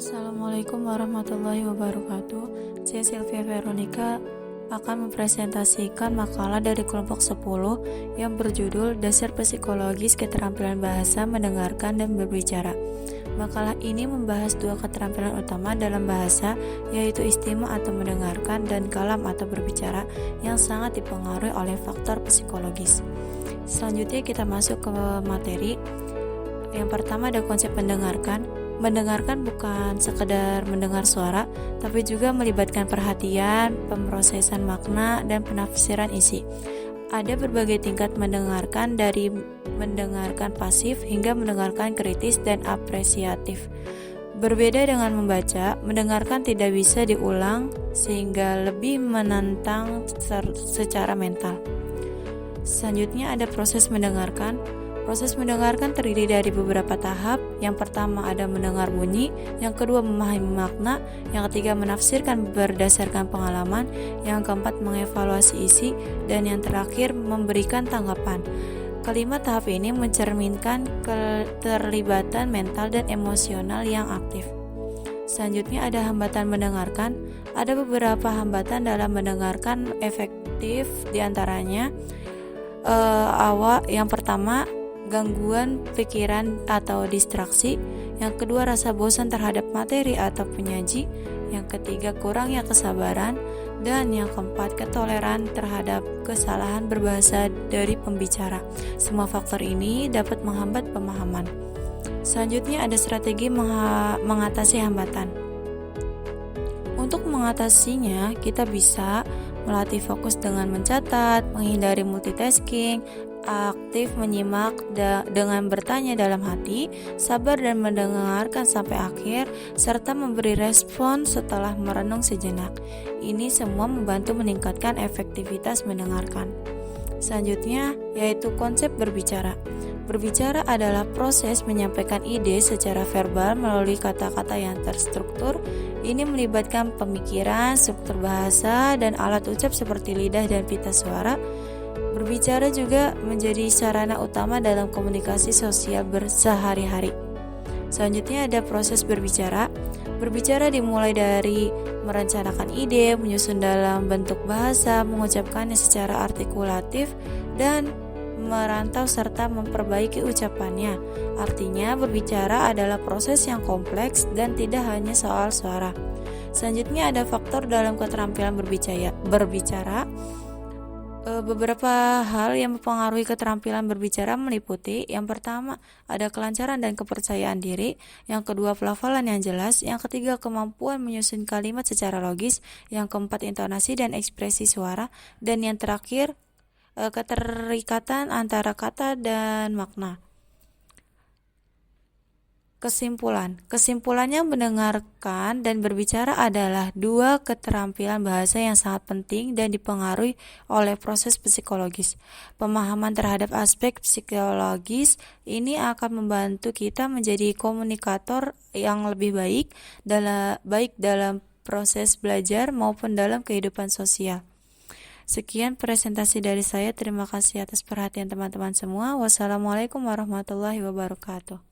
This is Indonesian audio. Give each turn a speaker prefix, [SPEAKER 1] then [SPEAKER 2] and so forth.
[SPEAKER 1] Assalamualaikum warahmatullahi wabarakatuh. Saya Sylvia Veronica akan mempresentasikan makalah dari kelompok 10 yang berjudul Dasar Psikologis Keterampilan Bahasa Mendengarkan dan Berbicara. Makalah ini membahas dua keterampilan utama dalam bahasa, yaitu istima atau mendengarkan dan kalam atau berbicara, yang sangat dipengaruhi oleh faktor psikologis. Selanjutnya kita masuk ke materi. Yang pertama ada konsep mendengarkan. Mendengarkan bukan sekedar mendengar suara, tapi juga melibatkan perhatian, pemrosesan makna, dan penafsiran isi. Ada berbagai tingkat mendengarkan, dari mendengarkan pasif hingga mendengarkan kritis dan apresiatif. Berbeda dengan membaca, mendengarkan tidak bisa diulang sehingga lebih menantang secara mental. Selanjutnya ada proses mendengarkan. Proses mendengarkan terdiri dari beberapa tahap. Yang pertama ada mendengar bunyi, yang kedua memahami makna, yang ketiga menafsirkan berdasarkan pengalaman, yang keempat mengevaluasi isi, dan yang terakhir memberikan tanggapan. Kelima tahap ini mencerminkan keterlibatan mental dan emosional yang aktif. Selanjutnya ada hambatan mendengarkan. Ada beberapa hambatan dalam mendengarkan efektif, diantaranya yang pertama gangguan pikiran atau distraksi, yang kedua rasa bosan terhadap materi atau penyaji, yang ketiga kurangnya kesabaran, dan yang keempat ketoleran terhadap kesalahan berbahasa dari pembicara. Semua faktor ini dapat menghambat pemahaman. Selanjutnya ada strategi mengatasi hambatan. Untuk mengatasinya, kita bisa melatih fokus dengan mencatat, menghindari multitasking, aktif menyimak dengan bertanya dalam hati, sabar dan mendengarkan sampai akhir, serta memberi respon setelah merenung sejenak. Ini semua membantu meningkatkan efektivitas mendengarkan. Selanjutnya yaitu konsep berbicara. Berbicara adalah proses menyampaikan ide secara verbal melalui kata-kata yang terstruktur. Ini melibatkan pemikiran, struktur bahasa, dan alat ucap seperti lidah dan pita suara. Berbicara juga menjadi sarana utama dalam komunikasi sosial sehari-hari. Selanjutnya ada proses berbicara. Berbicara dimulai dari merencanakan ide, menyusun dalam bentuk bahasa, mengucapkannya secara artikulatif, dan merantau serta memperbaiki ucapannya. Artinya berbicara adalah proses yang kompleks dan tidak hanya soal suara. Selanjutnya ada faktor dalam keterampilan berbicara. Beberapa hal yang mempengaruhi keterampilan berbicara meliputi: yang pertama ada kelancaran dan kepercayaan diri, yang kedua pelafalan yang jelas, yang ketiga kemampuan menyusun kalimat secara logis, yang keempat intonasi dan ekspresi suara, dan yang terakhir keterikatan antara kata dan makna. Kesimpulannya, mendengarkan dan berbicara adalah dua keterampilan bahasa yang sangat penting dan dipengaruhi oleh proses psikologis. Pemahaman terhadap aspek psikologis ini akan membantu kita menjadi komunikator yang lebih baik dalam proses belajar maupun dalam kehidupan sosial. Sekian presentasi dari saya. Terima kasih atas perhatian teman-teman semua. Wassalamualaikum warahmatullahi wabarakatuh.